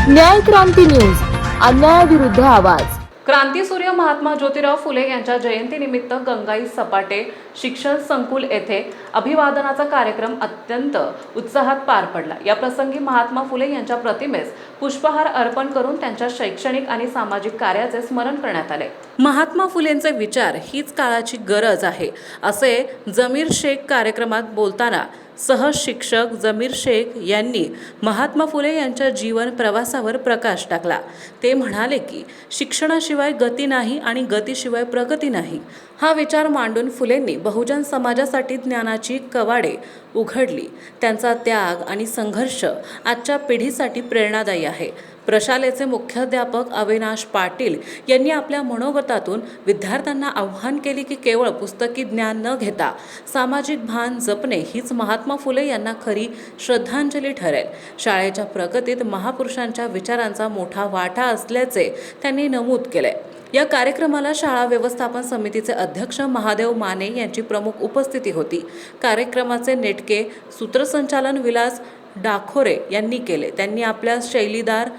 न्याय क्रांती न्यूज, अन्यायाविरुद्ध आवाज। क्रांतीसूर्य महात्मा ज्योतिराव फुले यांच्या जयंतीनिमित्त गंगाई सपाटे शिक्षण संकुल येथे अभिवादनाचा कार्यक्रम अत्यंत उत्साहात पार पडला। या प्रसंगी महात्मा फुले यांच्या प्रतिमेस पुष्पहार अर्पण करून त्यांच्या शैक्षणिक आणि सामाजिक कार्याचे स्मरण करण्यात आले। महात्मा फुलेंचे विचार हीच काळाची गरज आहे असे जमीर शेख कार्यक्रमात बोलताना सहशिक्षक जमीर शेख यांनी महात्मा फुले यांच्या जीवन प्रवासावर प्रकाश टाकला। ते म्हणाले की शिक्षणाशिवाय गती नाही आणि गतीशिवाय प्रगती नाही हा विचार मांडून फुलेंनी बहुजन समाजासाठी ज्ञानाची कवाडे उघडली। त्यांचा त्याग आणि संघर्ष आजच्या पिढीसाठी प्रेरणादायी आहे। प्रशालेचे मुख्याध्यापक अविनाश पाटील यांनी आपल्या मनोगतातून विद्यार्थ्यांना आव्हान केले की केवळ पुस्तकी ज्ञान न घेता सामाजिक भान जपणे हीच महात्मा फुले यांना खरी श्रद्धांजली ठरेल। शाळेच्या प्रगतीत महापुरुषांच्या विचारांचा मोठा वाटा असल्याचे त्यांनी नमूद केले। या कार्यक्रमाला शाळा व्यवस्थापन समितीचे अध्यक्ष महादेव माने यांची प्रमुख उपस्थिती होती। कार्यक्रमाचे नेटके सूत्रसंचालन विलास डाखोरे यांनी केले। त्यांनी आपल्या शैलीदार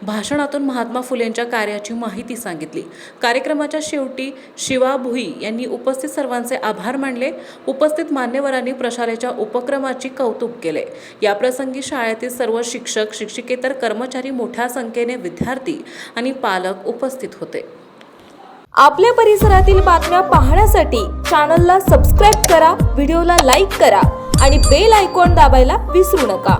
भाषणातून महात्मा फुलेंच्या कार्याची माहिती सांगितली। कार्यक्रमाच्या शेवटी शिवा भुई यांनी उपस्थित सर्वांचे आभार मानले। उपस्थित मान्यवरांनी प्रशालेच्या उपक्रमाची कौतुक केले। या प्रसंगी शाळेतील सर्व शिक्षक शिक्षिकेतर कर्मचारी, मोठ्या संख्येने विद्यार्थी आणि पालक उपस्थित होते। आपल्या परिसरातील बातम्या पाहण्यासाठी चॅनलला सबस्क्राइब करा, व्हिडिओला लाईक करा आणि बेल आयकॉन दाबायला विसरू नका।